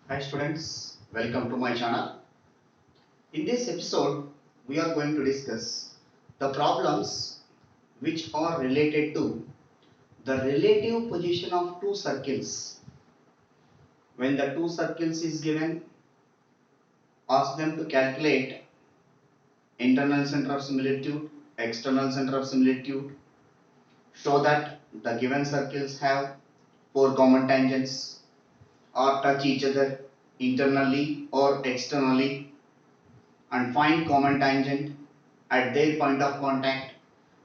Hi students, welcome to my channel. In this episode, we are going to discuss the problems which are related to the relative position of two circles. When the two circles is given, ask them to calculate internal center of similitude, external center of similitude. Show that the given circles have four common tangents or touch each other internally or externally, and find common tangent at their point of contact.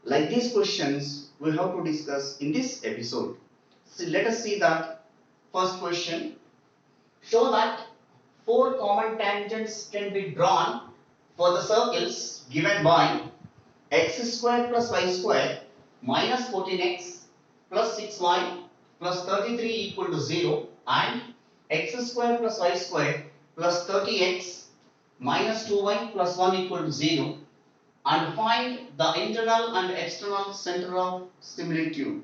Like these questions we have to discuss in this episode. So let us see that first question. Show that four common tangents can be drawn for the circles given by x square plus y square minus 14x plus 6y plus 33 equal to 0 and x square plus y square plus 30x minus 2y plus 1 equal to 0, and find the internal and external center of similitude.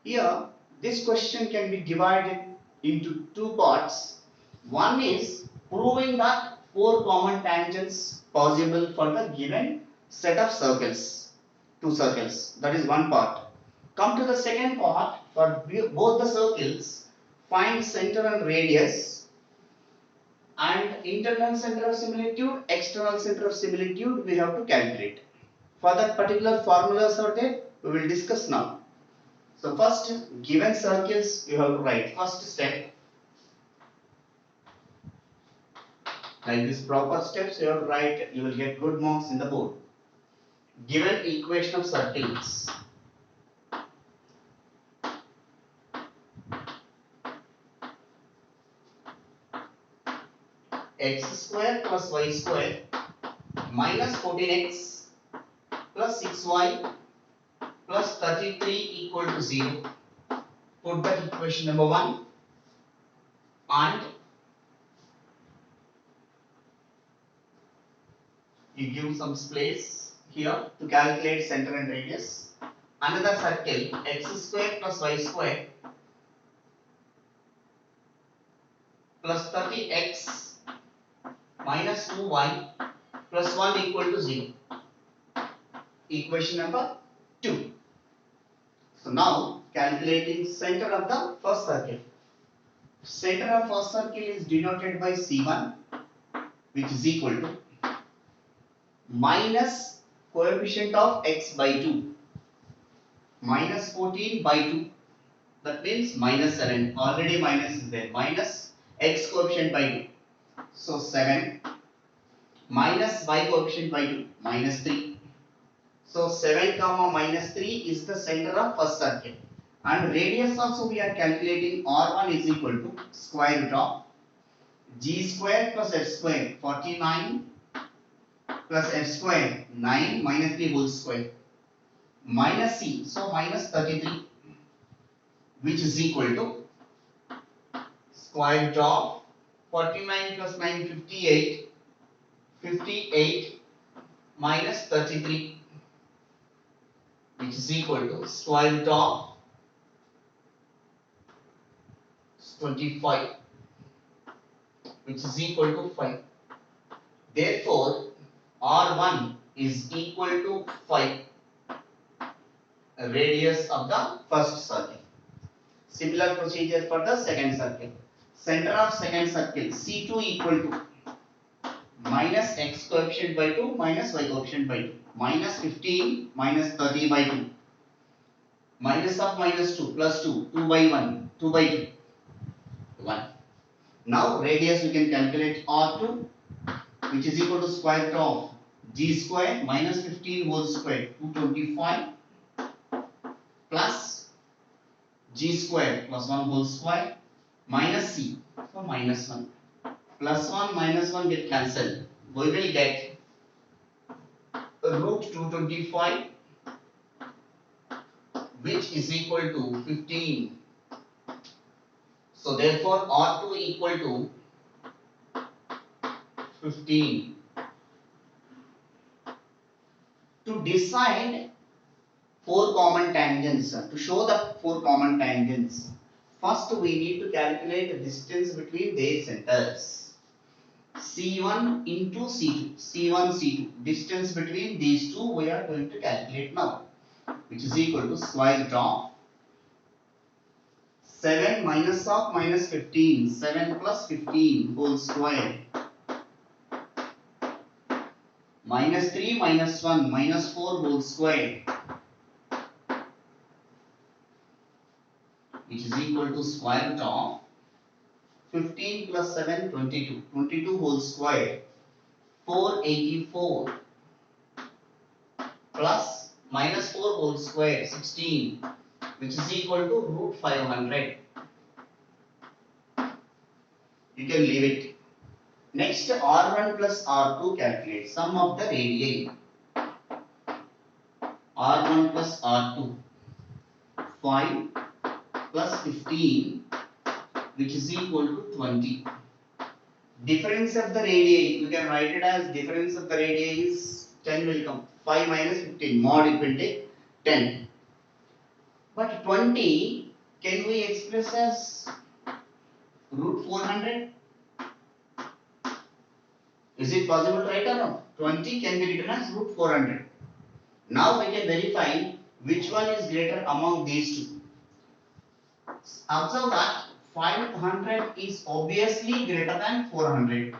Here, this question can be divided into two parts. One is proving that four common tangents possible for the given set of circles, two circles. That is one part. Come to the second part. For both the circles, find center and radius, and internal center of similitude, external center of similitude we have to calculate. For that particular formulas are there, we will discuss now. So first, given circles you have to write. First step, like this proper steps you have to write, you will get good marks in the board. Given equation of circles, x square plus y square minus 14x plus 6y plus 33 equal to 0. Put that equation number 1 and you give some space here to calculate center and radius. Another circle, x square plus y square plus 30x minus 2y plus 1 equal to 0. Equation number 2. So now calculating center of the first circle. Center of first circle is denoted by C1, which is equal to minus coefficient of x by 2, minus 14 by 2. That means minus 7. Already minus is there. Minus x coefficient by 2. So 7 minus y coefficient by 2, minus 3. So 7 comma minus 3 is the center of first circle. And radius also we are calculating. R1 is equal to square root of g square plus f square, 49 plus f square, 9 minus 3 whole square, minus c, so minus 33, which is equal to square root of 49 plus 9, 58, 58 minus 33, which is equal to square root of 25, which is equal to 5. Therefore, R1 is equal to 5, radius of the first circle. Similar procedure for the second circle. Center of second circle, C2 equal to minus x coefficient by 2 minus y coefficient by 2, minus 15 minus 30 by 2, minus of minus 2 plus 2, 2 by 1, 2 by 2, 1. Now radius we can calculate R2, which is equal to square root of g square minus 15 whole square, 225, plus g square plus 1 whole square minus c, so minus 1, plus 1 minus 1 get cancelled. We will get root 225, which is equal to 15. So therefore R2 equal to 15. To decide four common tangents, to show the four common tangents, First we need to calculate the distance between their centers. C1 into C2. C1, C2. Distance between these two we are going to calculate now, which is equal to square root of 7 minus of minus 15. 7 plus 15 whole square. Minus 3 minus 1 minus 4 whole square, which is equal to square root of 15 plus 7 22. 22 whole square. 484 plus minus 4 whole square 16, which is equal to root 500. You can leave it. Next, R1 plus R2 calculate sum of the radii. R1 plus R2, 5 plus 15, which is equal to 20. Difference of the radii, you can write it as difference of the radii is 10 will come. 5 minus 15, mod it will take 10. But 20, can we express as root 400? Is it possible to write or no? 20 can be written as root 400. Now we can verify which one is greater among these two. Observe that 500 is obviously greater than 400.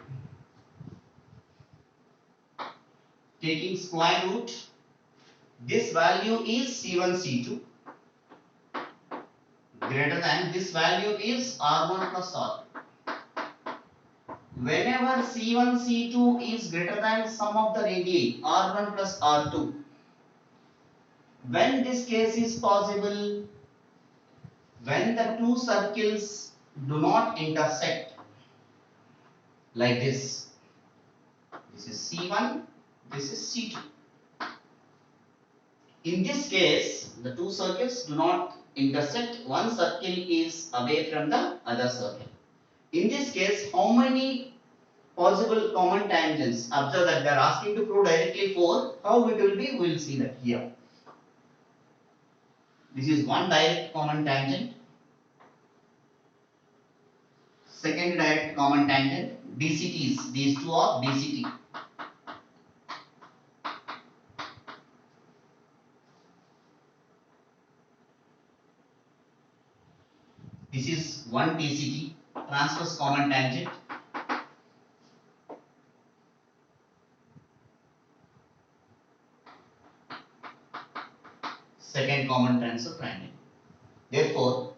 Taking square root, this value is C1, C2 greater than this value is R1 plus R2. Whenever C1, C2 is greater than sum of the radii R1 plus R2, when this case is possible, when the two circles do not intersect like this. This is C1, this is C2. In this case, the two circles do not intersect. One circle is away from the other circle. In this case, how many possible common tangents? Observe that they are asking to prove directly 4. How it will be? We will see that here. This is one direct common tangent. Second direct common tangent. DCTs. These two are DCT. This is one DCT. Transverse common tangent. Second common transverse triangle. Therefore,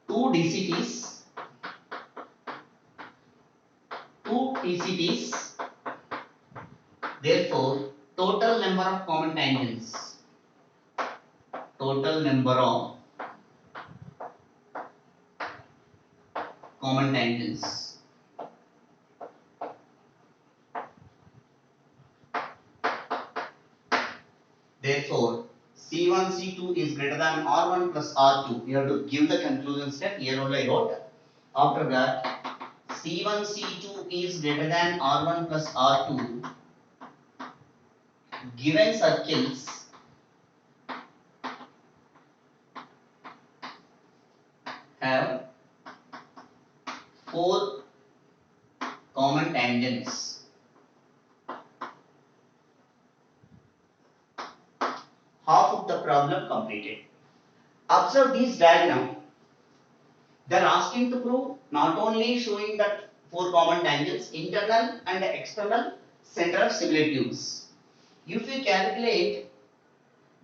two DCTs, therefore, total number of common tangents, total number of common tangents, therefore, C1, C2 is greater than R1 plus R2. You have to give the conclusion step. Here only I wrote. After that, C1, C2 is greater than R1 plus R2. Given circles have 4 common tangents. Half of the problem completed. Observe this diagram. They are asking to prove not only showing that 4 common tangents, internal and external center of similitudes. If we calculate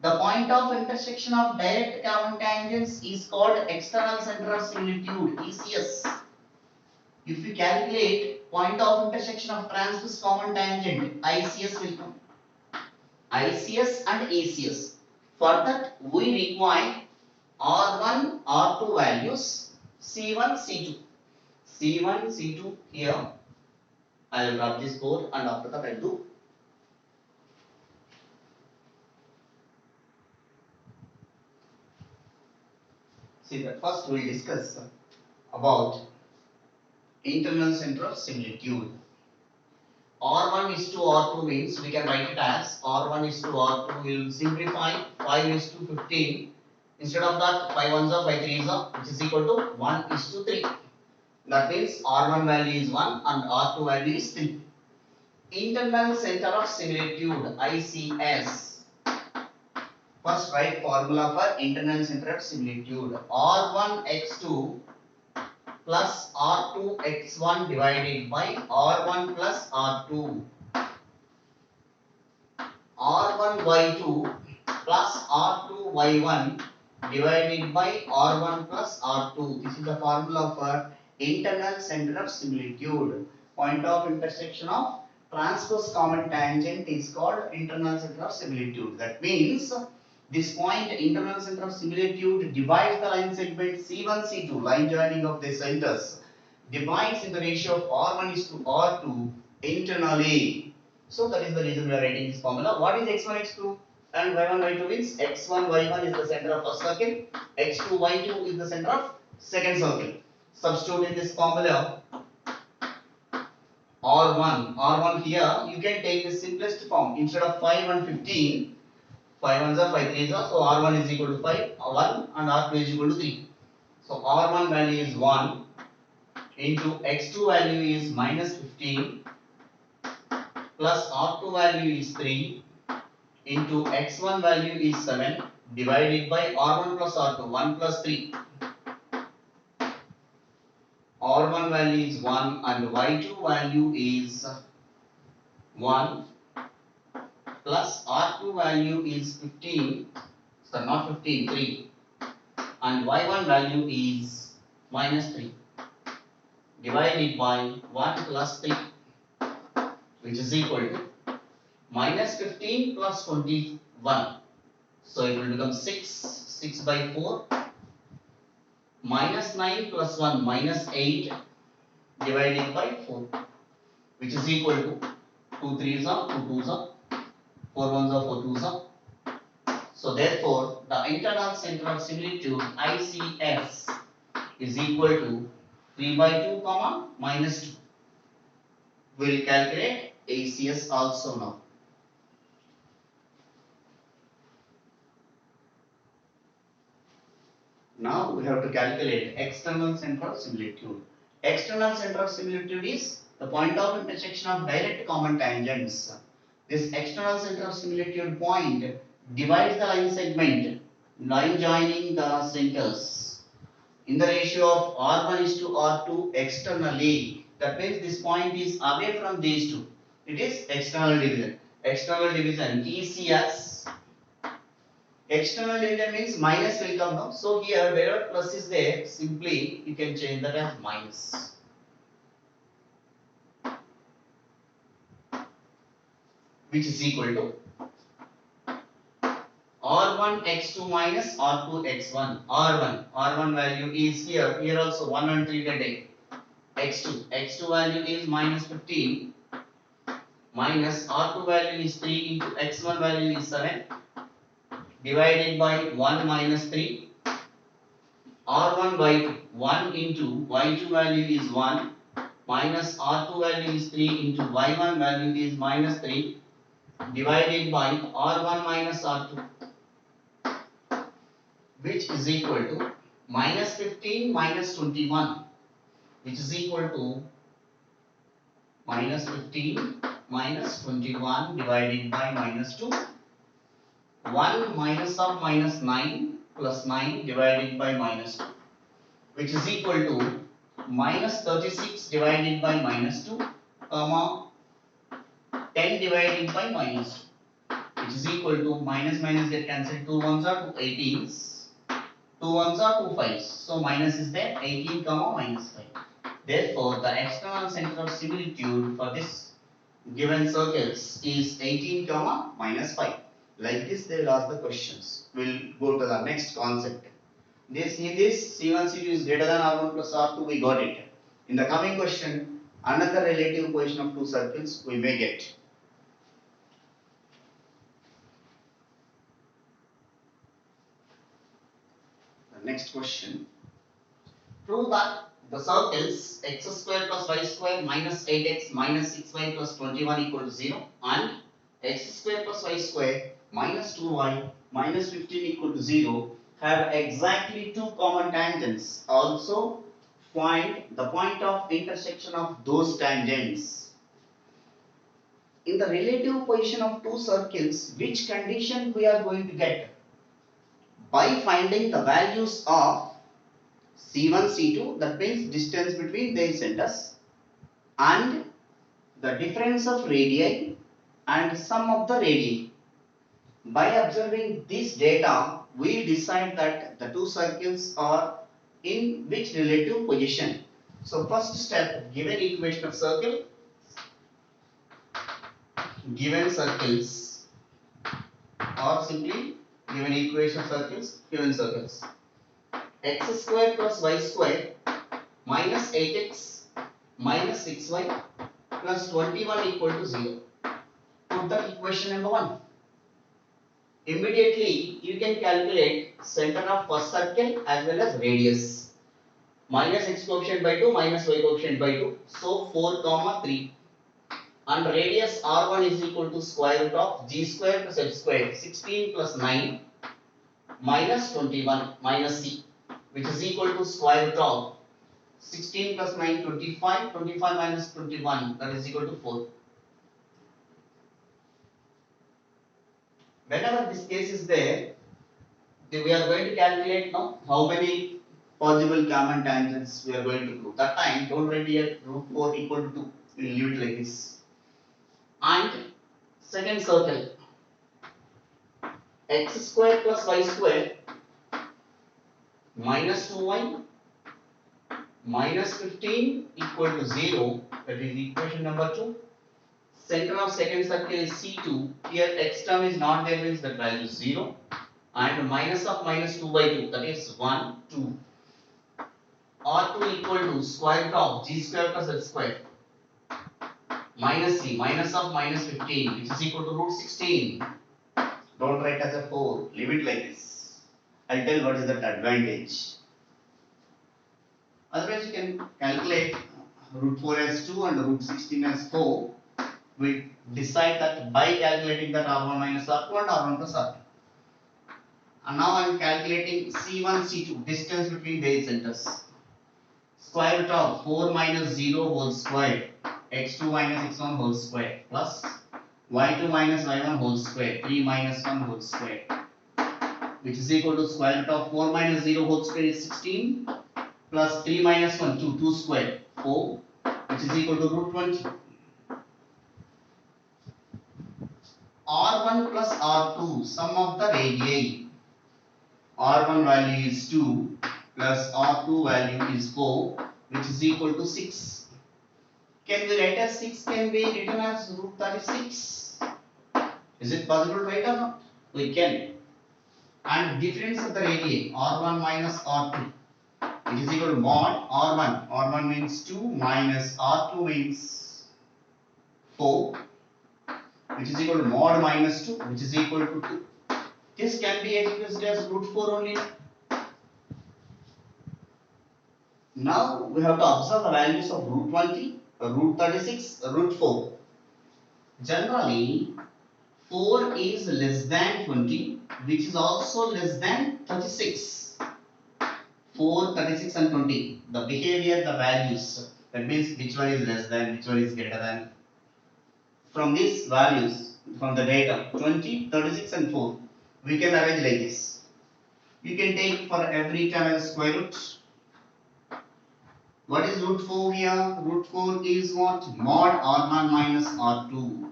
the point of intersection of direct common tangents is called external center of similitude, ECS. If we calculate point of intersection of transverse common tangent, ICS will come. ICS and ECS. For that we require R1, R2 values, C1, C2. C1, C2 here. I will drop this board and after that I will do. See that first we will discuss about internal center of similitude. R1 is to R2 means we can write it as R1 is to R2. We will simplify 5 is to 15 Instead of that, 5 ones are 5 threes are, which is equal to 1:3. That means R1 value is 1 and R2 value is 3. Internal center of similitude, ICS. First write formula for internal center of similitude. R1 x2 plus R2 x1 divided by R1 plus R2. R1 y2 plus R2 y1 divided by R1 plus R2. This is the formula for internal center of similitude. Point of intersection of transverse common tangent is called internal center of similitude. That means this point, internal center of similitude, divides the line segment C1, C2, line joining of the centers, divides in the ratio of R1 is to R2 internally. So that is the reason we are writing this formula. What is x1, x2 and y1, y2 means x1, y1 is the center of first circle, x2, y2 is the center of second circle. Substitute in this formula R1 here, you can take the simplest form. Instead of 5 and 15, 5 ones are 5 threes are, so R1 is equal to 5, 1 and R2 is equal to 3. So R1 value is 1 into x2 value is minus 15 plus R2 value is 3 into x1 value is 7 divided by R1 plus R2, 1 plus 3. R1 value is 1 and y2 value is 1 plus R2 value is 15, so not 15, 3, and y1 value is minus 3 divided by 1 plus 3, which is equal to minus 15 plus 21. So it will become 6 by 4, minus 9 plus 1 minus 8 divided by 4, which is equal to 2 3s are 2 2s are 4 1s are 4 2s are. So therefore the internal center of similitude ICS is equal to 3 by 2 comma minus 2. We will calculate ACS also now. Now we have to calculate external center of similitude. External center of similitude is the point of intersection of direct common tangents. This external center of similitude point divides the line segment, line joining the centers, in the ratio of R1 is to R2 externally. That means this point is away from these two. It is external division. External division ECS. External division means minus will come now. So here wherever plus is there, simply you can change that as minus. Which is equal to R1 x2 minus R2 x1. R1 value is here also 1 and 3 can take. X2 value is minus 15 minus R2 value is 3 into x1 value is 7 divided by 1 minus 3. R1 by 1 into y2 value is 1 minus R2 value is 3 into y1 value is minus 3 divided by R1 minus R2, which is equal to minus 15 minus 21, which is equal to minus 15 minus 21 divided by minus 2. 1 minus of minus 9 plus 9 divided by minus 2, which is equal to minus 36 divided by minus 2, comma 10 divided by minus 2, which is equal to minus minus get cancelled, 2 ones are 2 18s, 2 ones are 2 5s, so minus is there, 18 comma minus 5. Therefore the external center of similitude for this given circles is 18 comma minus 5. Like this they will ask the questions. We'll go to the next concept. This C1 C2 is greater than R1 plus R2, we got it. In the coming question, another relative position of two circles we may get. The next question. Prove that the circles x square plus y square minus 8x minus 6y plus 21 equal to 0 and x square plus y square minus 2y minus 15 equal to 0 have exactly two common tangents. Also find the point of intersection of those tangents. In the relative position of two circles, which condition we are going to get? By finding the values of C1, C2, that means distance between their centers, and the difference of radii and sum of the radii. By observing this data, we decide that the two circles are in which relative position. So first step, given equation of circle, given circles, or simply given equation of circles, given circles. X square plus y square minus 8x minus 6y plus 21 equal to 0. Put the equation number 1. Immediately you can calculate center of first circle as well as radius. Minus x coefficient by 2 minus y coefficient by 2. So 4 comma 3. And radius r1 is equal to square root of g square plus h square, 16 plus 9 minus 21 minus c, which is equal to square root of 16 plus 9, 25, 25 minus 21, that is equal to 4. Whenever this case is there, we are going to calculate now how many possible common tangents we are going to do. That time, don't write here root 4 equal to 2. We will leave it like this. And second circle, x square plus y square minus 2y minus 15 equal to 0. That is equation number 2. Center of second circle is C2. Here x term is not there, means that value is 0. And minus of minus 2 by 2, that is 1, 2. R2 equal to square root of g square plus h square minus c, minus of minus 15, which is equal to root 16. Don't write as a 4, leave it like this. I'll tell what is that advantage. Otherwise you can calculate root 4 as 2 and root 16 as 4. We decide that by calculating that r1 minus r2 and r1 plus r2. And now I am calculating C1, C2, distance between their centers. Square root of 4 minus 0 whole square, x2 minus x1 whole square, plus y2 minus y1 whole square, 3 minus 1 whole square, which is equal to square root of 4 minus 0 whole square is 16, plus 3 minus 1, 2 square, 4, which is equal to root 20. R1 plus R2, sum of the radii. R1 value is 2 plus R2 value is 4, which is equal to 6. Can we write as 6 can be written as root 36? Is it possible to write or not? We can. And difference of the radii, R1 minus R2, which is equal to mod R1. R1 means 2 minus R2 means 4, which is equal to mod minus 2, which is equal to 2. This can be expressed as root 4 only. Now we have to observe the values of root 20, root 36, root 4. Generally, 4 is less than 20, which is also less than 36. 4, 36 and 20. The behavior, the values. That means which one is less than, which one is greater than. From these values, from the data, 20, 36 and 4. We can arrange like this. You can take for every term as square root. What is root 4 here? Root 4 is what? Mod R1 minus R2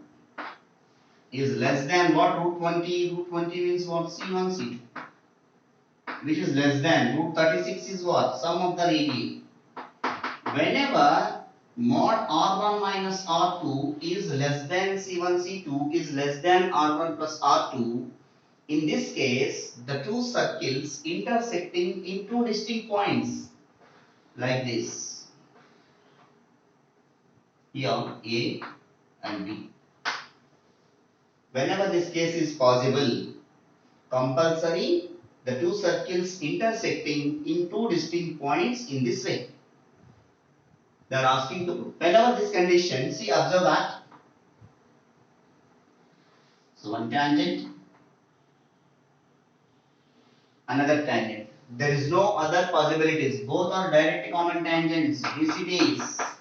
is less than what? Root 20. Root 20 means what? C1, C2. Which is less than. Root 36 is what? Sum of the radii. Whenever mod R1 minus R2 is less than C1, C2 is less than R1 plus R2, in this case, the two circles intersecting in two distinct points, like this. Here, A and B. Whenever this case is possible, compulsory, the two circles intersecting in two distinct points in this way. They are asking to prove. Whenever this condition, see, observe that. So one tangent another tangent. There is no other possibilities. Both are direct common tangents. DCTs.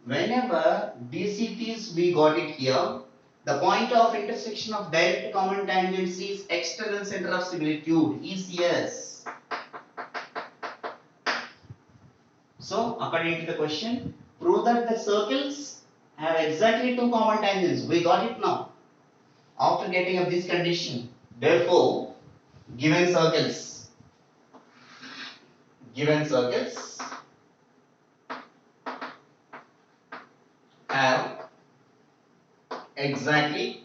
Whenever DCTs we got it here, the point of intersection of direct common tangents is external center of similitude, ECS. So, according to the question, prove that the circles have exactly two common tangents. We got it now. After getting up this condition, therefore, given circles have exactly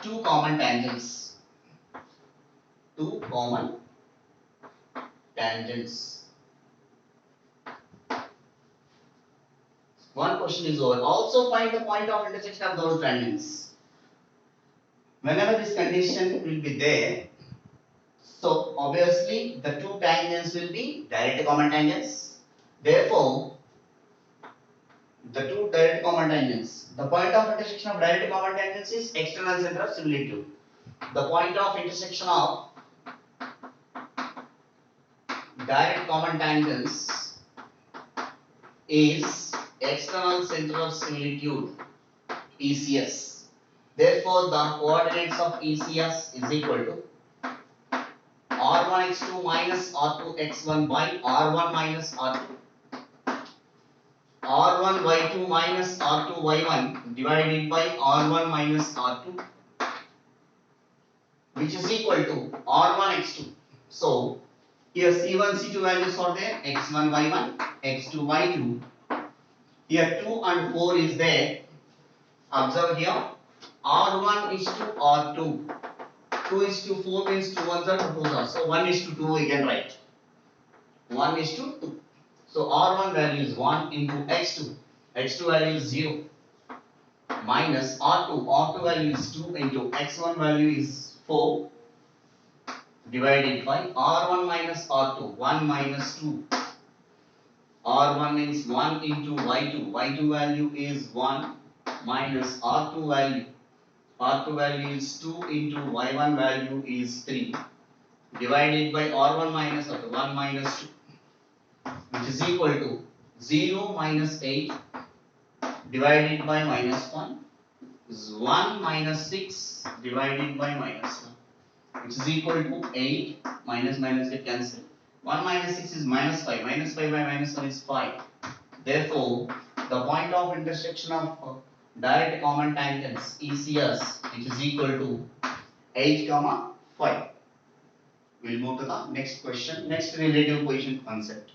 two common tangents. Two common tangents. One question is over. Also find the point of intersection of those tangents. Whenever this condition will be there, so obviously the two tangents will be direct common tangents. Therefore, the two direct common tangents. The point of intersection of direct common tangents is external center of similitude. The point of intersection of direct common tangents is external center of similitude, ECS. Therefore, the coordinates of ECS is equal to R1x2 minus R2x1 by R1 minus R2. R1y2 minus R2y1 divided by R1 minus R2, which is equal to R1x2. So, here C1, C2 values are there, x1, y1, x2, y2. Here 2 and 4 is there. Observe here, R1 is to R2. 2 is to 4 means 2 ones are 2 2s are. So 1 is to 2 we can write. 1 is to 2. So R1 value is 1 into x2. x2 value is 0. Minus R2. R2 value is 2 into x1 value is 4. Divided by R1 minus R2. 1 minus 2. R1 means 1 into y2. y2 value is 1 minus R2 value. R2 value is 2 into y1 value is 3 divided by R1 minus R2, 1 minus 2, which is equal to 0 minus 8 divided by minus 1 is 1 minus 6 divided by minus 1, which is equal to 8. Minus minus get cancelled. 1 minus 6 is minus 5. Minus 5 by minus 1 is 5. Therefore, the point of intersection of direct common tangents ECS, which is equal to 8 comma 5. We'll move to the next question. Next, relative position concept.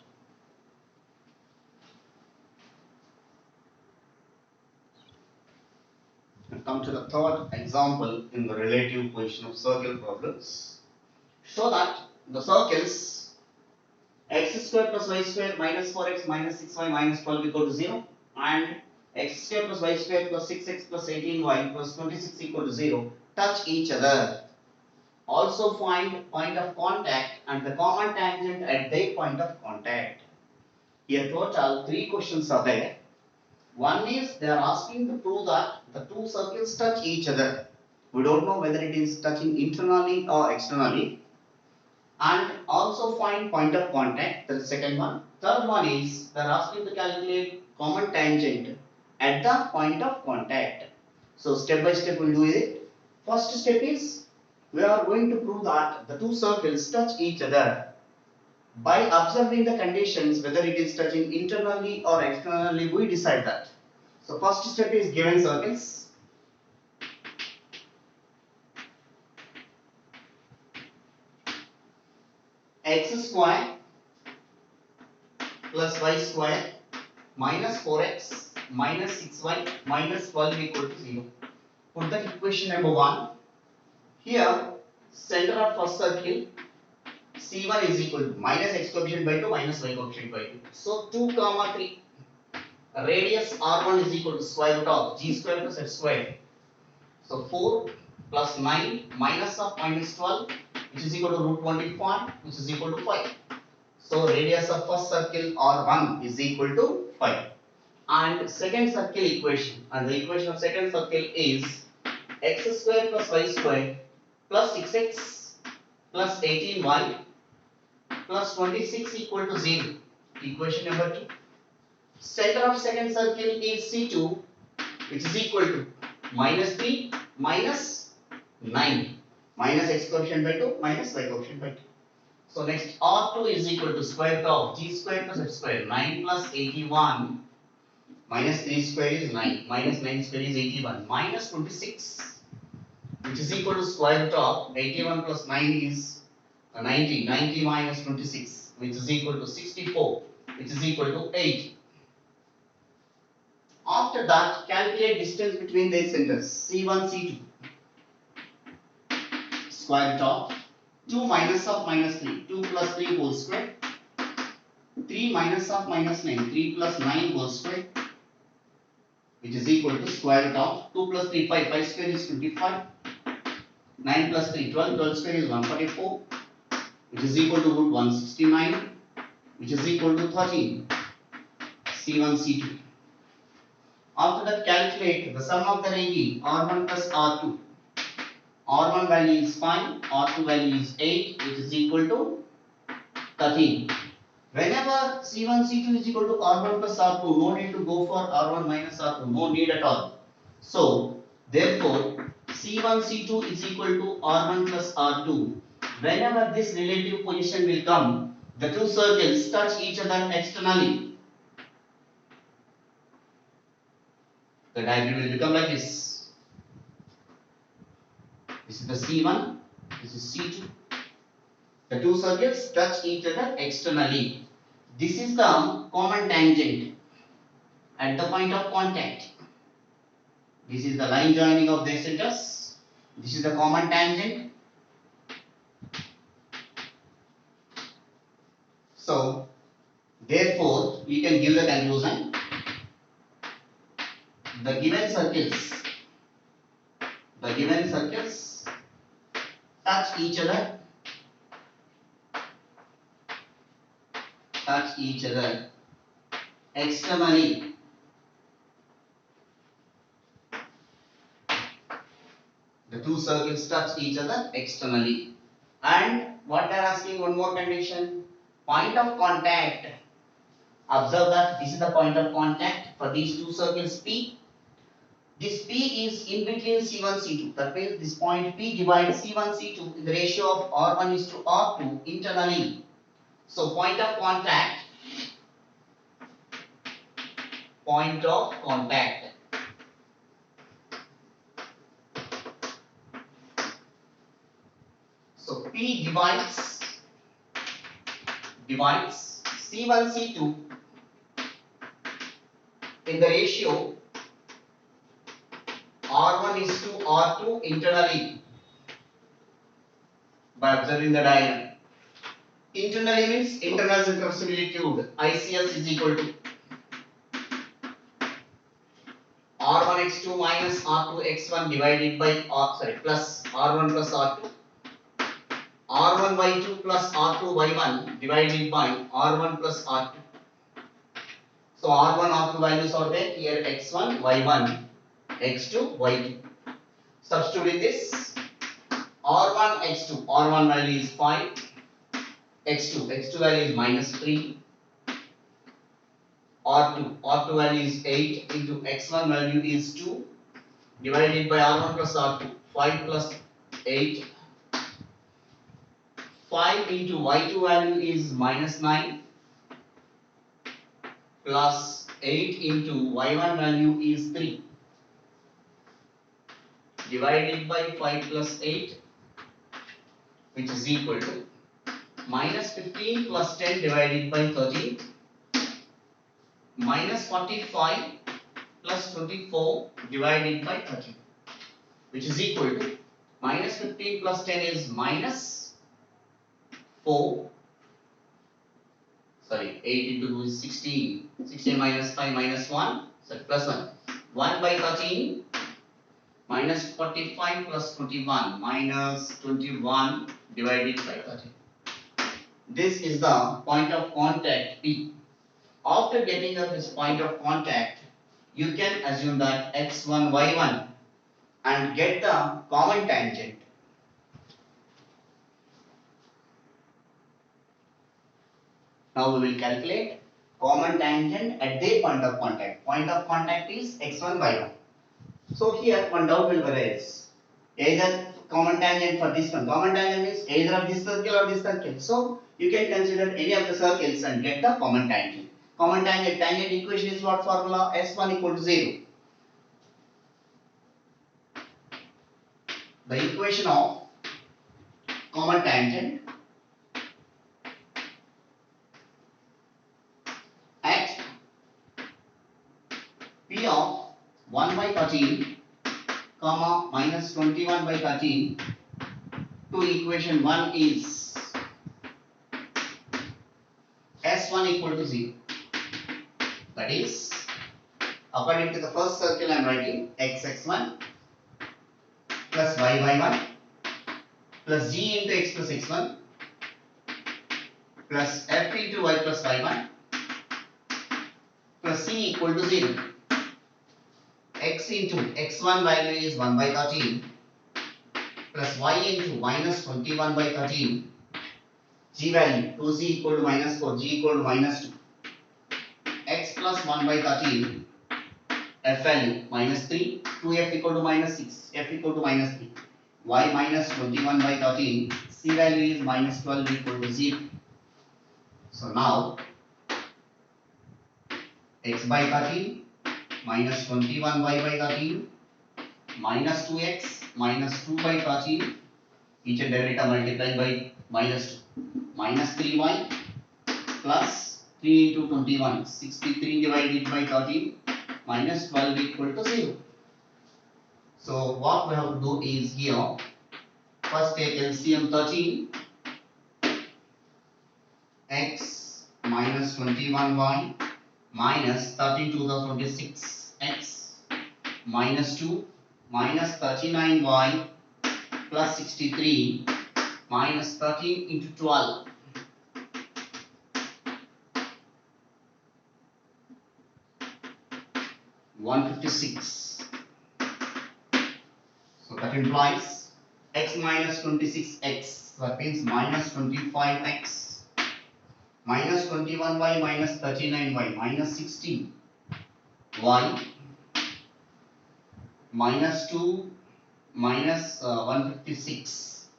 We'll come to the third example in the relative position of circle problems. Show that the circles x square plus y square minus 4x minus 6y minus 12 equal to 0 and x square plus y square plus 6x plus 18y plus 26 equal to 0 touch each other. Also find point of contact and the common tangent at their point of contact. Here total 3 questions are there. One is they are asking to prove that the two circles touch each other. We don't know whether it is touching internally or externally. And also find point of contact, that's the second one. Third one is they are asking to calculate common tangent at the point of contact. So step by step we'll do it. First step is we are going to prove that the two circles touch each other by observing the conditions whether it is touching internally or externally. We decide that. So first step is given circles. X square plus y square minus 4x minus 6y minus 12 equal to 0. Put that equation number 1. Here center of first circle C1 is equal to minus x coefficient by 2 minus y coefficient by 2. So 2 comma 3. Radius R1 is equal to square root of g square plus h square. So 4 plus 9 minus of minus 12, which is equal to root 25, which is equal to 5. So radius of first circle R1 is equal to 5. And second circle equation, and the equation of second circle is x square plus y square plus 6x plus 18y plus 26 equal to 0. Equation number 2. Center of second circle is C2, which is equal to minus 3 minus 9 minus x coefficient by 2 minus y coefficient by 2. So next R2 is equal to square root of g square plus f square. 9 plus 81 minus 3 square is 9 minus 9 square is 81 minus 26, which is equal to square root of 81 plus 9 is 90. 90 minus 26, which is equal to 64, which is equal to 8. After that, calculate distance between these centers C1, C2. Square root of 2 minus of minus 3, 2 plus 3 whole square. 3 minus of minus 9, 3 plus 9 whole square, which is equal to square root of 2 plus 3, 5, 5 square is 25. 9 plus 3, 12, 12 square is 144, which is equal to 169, which is equal to 13. C1, C2. After that, calculate the sum of the range R1 plus R2. R1 value is 5, R2 value is 8, which is equal to 13. Whenever C1, C2 is equal to R1 plus R2, no need to go for R1 minus R2, no need at all. So, therefore, C1, C2 is equal to R1 plus R2. Whenever this relative position will come, the two circles touch each other externally. The diagram will become like this. This is the C1, this is C2. The two circles touch each other externally. This is the common tangent at the point of contact. This is the line joining of their centers. This is the common tangent. So, therefore, we can give the conclusion. The given circles touch each other externally. The two circles touch each other externally. And what they are asking, one more condition, point of contact. Observe that this is the point of contact for these two circles P. This P is in between C1, C2. That means this point P divides C1, C2 in the ratio of R1 is to R2 internally. So point of contact. So P divides C1, C2 in the ratio R1 is to R2 internally by observing the diagram. Internally means internal center of similitude. ICS is equal to R1x2 minus R2x1 divided by plus R1 plus R2. R1y2 plus R2y1 divided by R1 plus R2. So R1, R2 values are there. Here x1, y1, x2, y2. Substitute in this. R1, x2. R1 value is 5. x2 value is minus 3. R2 value is 8 into x1 value is 2 divided by R1 plus R2. 5 plus 8. 5 into y2 value is minus 9 plus 8 into y1 value is 3 divided by 5 plus 8, which is equal to minus 15 plus 10 divided by 13 minus 45 plus 24 divided by 13, which is equal to minus 15 plus 10 is minus 4. 8 into 2 is 16. 16 minus 5 minus 1. Plus 1. 1 by 13 minus 45 plus 21 minus 21 divided by 13. This is the point of contact P. After getting up this point of contact, you can assume that x1, y1 and get the common tangent. Now we will calculate common tangent at their point of contact. Point of contact is x1, y1. So here one doubt will arise. Either common tangent for this one. Common tangent is either of this circle or this circle. So you can consider any of the circles and get the common tangent. Common tangent equation is what formula? S1 equal to 0. The equation of common tangent at P of 1 by 13 comma minus 21 by 13 to equation 1 is S1 equal to 0. That is, according to the first circle I am writing x1 plus y1 plus g into x plus x1 plus f into y plus y1 plus c equal to 0. X into x1 value is 1 by 13 plus y into minus 21 by 13, g value 2c equal to minus 4, g equal to minus 2, x plus 1 by 13, f value minus 3, 2f equal to minus 6, f equal to minus 3, y minus 21 by 13, c value is minus 12 equal to 0. So now x by 13 minus 21y by 13 minus 2x minus 2 by 13, each and every term multiplied by minus 2, minus 3y plus 3 into 21, 63 divided by 13 minus 12 equal to 0. So what we have to do is here, first take LCM 13, x minus 21y minus 13 to the 26, x minus 2 minus 39y plus 63 minus 13 into 12. (156). So that implies x minus 26x, that means minus 25x minus 21y minus 39y minus 16y minus 2 minus 156,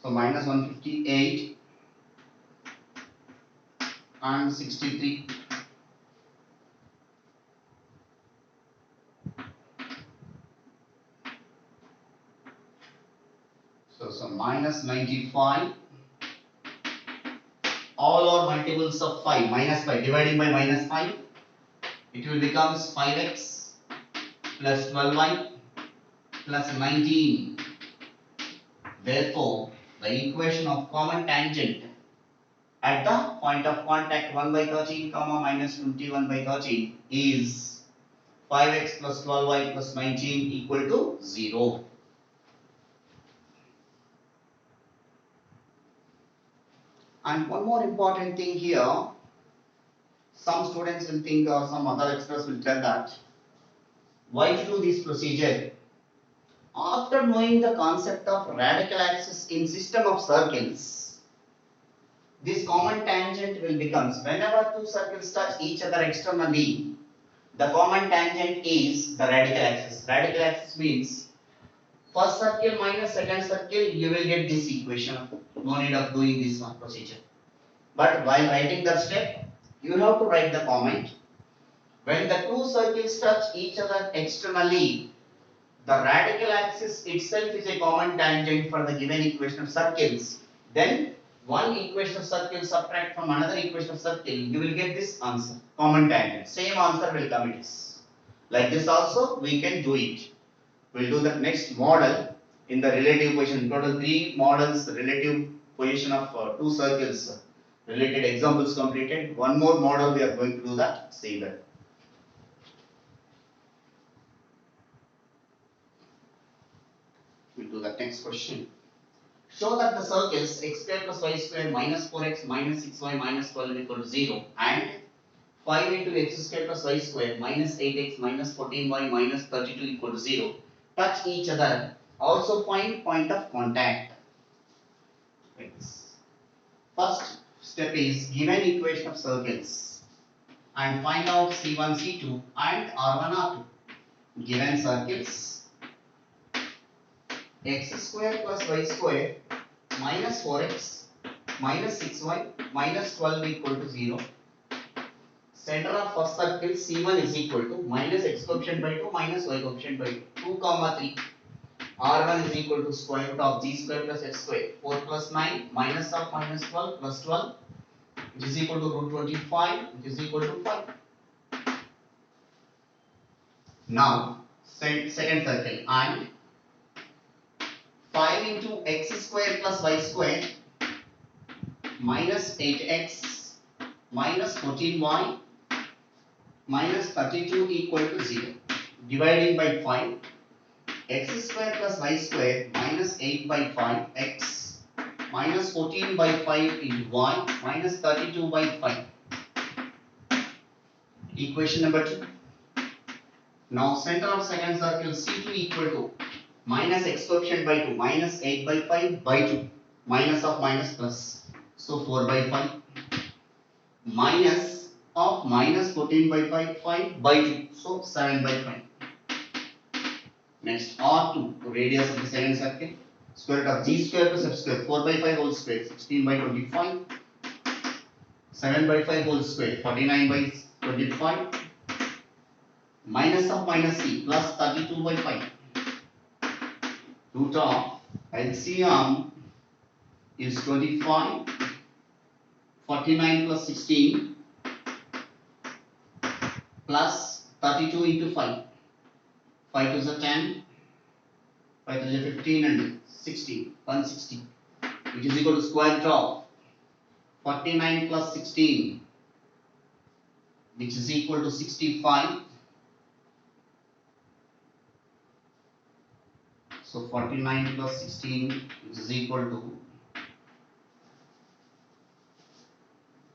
so minus 158 and 63. So minus 95, all are multiples of 5, minus 5, dividing by minus 5, it will become 5x plus 12y plus 19. Therefore, the equation of common tangent at the point of contact 1 by 13 comma minus 21 by 13 is 5x plus 12y plus 19 equal to 0. And one more important thing here, some students will think or some other experts will tell that why to do this procedure. After knowing the concept of radical axis in system of circles, this common tangent will become, whenever two circles touch each other externally, the common tangent is the radical axis. Radical axis means first circle minus second circle, you will get this equation. No need of doing this one procedure. But while writing that step, you have to write the comment. When the two circles touch each other externally, the radical axis itself is a common tangent for the given equation of circles. Then one equation of circle subtract from another equation of circle, you will get this answer, common tangent. Same answer will come it is. Like this also we can do it. We'll do the next model in the relative position. Total 3 models, relative position of 2 circles. Related examples completed. One more model we are going to do that. See that. We'll do the next question. Show that the circles x square plus y square minus 4x minus 6y minus 12 equal to 0 and 5 into x square plus y square minus 8x minus 14y minus 32 equal to 0 touch each other. Also find point of contact. First step is given equation of circles and find out C1, C2 and R1, R2. Given circles x square plus y square minus 4x minus 6y minus 12 equal to 0. Center of first circle C1 is equal to minus x coefficient by 2 minus y coefficient by 2, 2 comma 3. R1 is equal to square root of g square plus h square, 4 plus 9 minus of minus 12 plus 12, which is equal to root 25, which is equal to 5. Now second circle and 5 into x square plus y square minus 8x minus 14y minus 32 equal to 0. Dividing by 5, x square plus y square minus 8 by 5 x minus 14 by 5 into y minus 32 by 5. Equation number 2. Now center of second circle C2 equal to minus x coefficient by 2 minus 8 by 5 by 2 minus of minus plus. So 4 by 5 minus of minus 14 by 5 by 2. So 7 by 5. Next R2, radius of the second circle, square root of g square plus f square, 4 by 5 whole square, 16 by 25, 7 by 5 whole square, 49 by 25, minus of minus c plus 32 by 5. Root of LCM is 25, 49 plus 16 plus 32 into 5. 5 to the 10, 5 to the 15 and 16, 160, which is equal to square root of 49 plus 16, which is equal to 65. So 49 plus 16 is equal to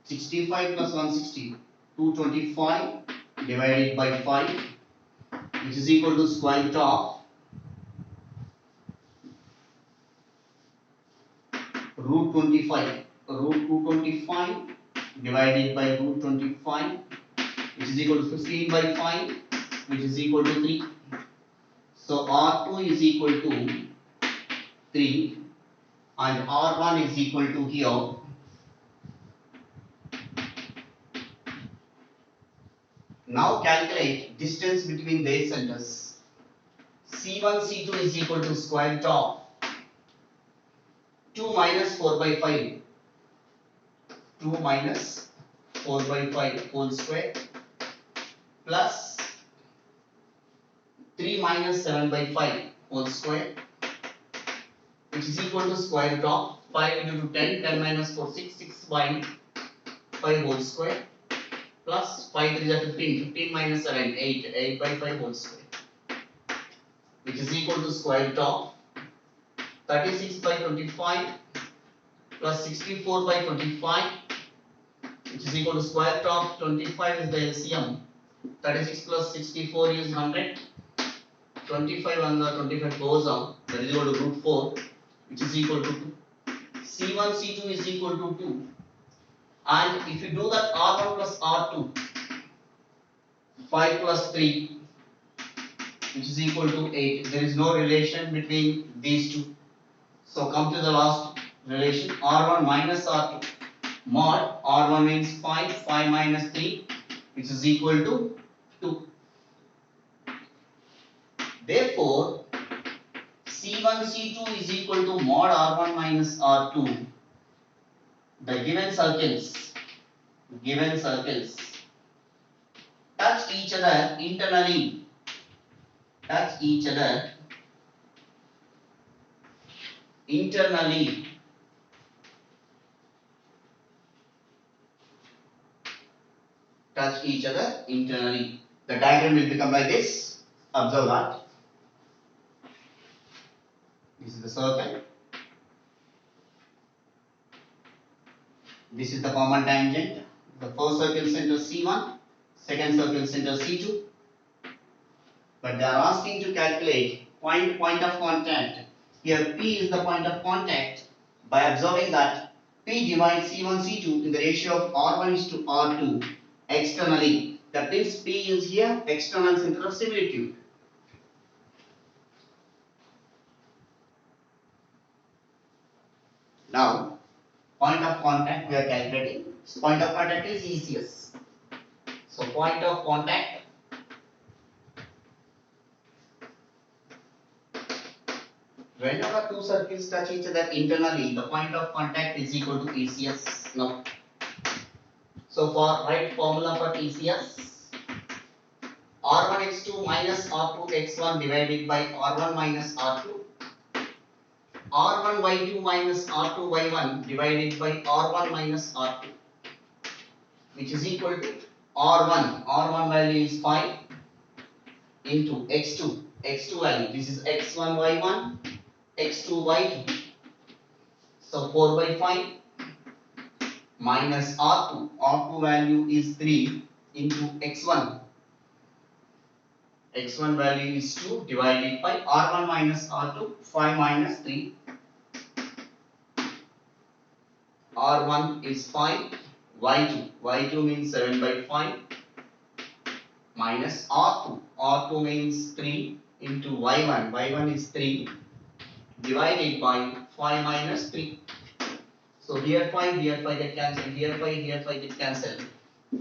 65 plus 160, 225 divided by 5, which is equal to square root of root 25, root 225 divided by root 25, which is equal to 15 by 5, which is equal to 3. So R2 is equal to 3 and R1 is equal to here now calculate distance between their centers. C1, C2 is equal to square root of 2 minus 4 by 5, 2 minus 4 by 5 whole square plus 3 minus 7 by 5 whole square, which is equal to square root of 5 into 10, 10 minus 4, 6, 6 by 5 whole square plus 5 3 is 15, 15 minus 7, 8, 8 by 5 whole square, which is equal to square root of 36 by 25 plus 64 by 25, which is equal to square root of 25 is the LCM. 36 plus 64 is 100. 25 and the 25 goes on, that is equal to root 4, which is equal to 2. C1, C2 is equal to 2. And if you do that R1 plus R2, 5 plus 3, which is equal to 8. There is no relation between these two. So come to the last relation, R1 minus R2. Mod R1 means 5, 5 minus 3, which is equal to 2. Therefore, C1, C2 is equal to mod R1 minus R2. The given circles touch each other internally. Touch each other internally. Touch each other internally. The diagram will become like this. Observe that. This is the circle. This is the common tangent. The first circle center C1, second circle center C2. But they are asking to calculate Find point of contact. Here P is the point of contact. By observing that P divides C1 C2 in the ratio of R1 is to R2 externally. That means P is here external center of similitude. Now point of contact we are calculating. Point of contact is ECS. So point of contact whenever two circles touch each other internally, the point of contact is equal to ECS. Now, so for write formula for ECS, R1x2 minus R2x1 divided by R1 minus R2, R1y2 minus R2y1 divided by R1 minus R2, which is equal to R1 value is 5 into x2 value, this is x1y1, x2y2, so 4 by 5 minus R2 value is 3 into x1 value is 2 divided by R1 minus R2, 5 minus 3, R1 is 5, y2 means 7 by 5 minus R2 means 3 into y1 is 3 divided by 5 minus 3. So here 5 get cancelled, here 5 get cancelled.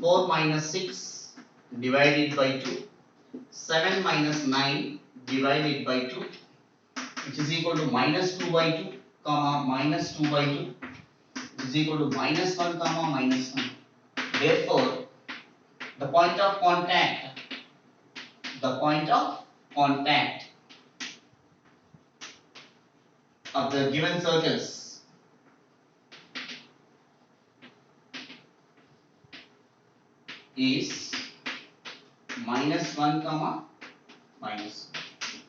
4 minus 6 divided by 2, 7 minus 9 divided by 2, which is equal to minus 2 by 2, comma minus 2 by 2, which is equal to minus 1, comma minus 1. Therefore, the point of contact of the given circles is minus 1, comma minus 1.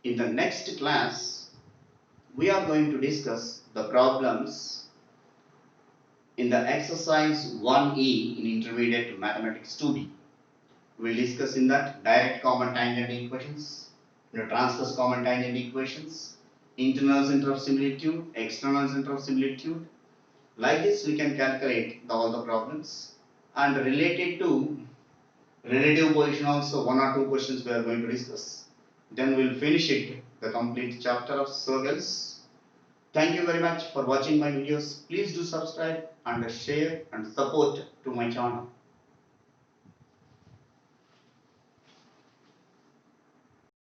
In the next class, we are going to discuss the problems in the exercise 1E in intermediate mathematics 2B. We will discuss in that direct common tangent equations, transverse common tangent equations, internal center of similitude, external center of similitude. Like this we can calculate all the problems, and related to relative position also 1 or 2 questions we are going to discuss. Then we will finish it, the complete chapter of circles. Thank you very much for watching my videos. Please do subscribe and share and support to my channel.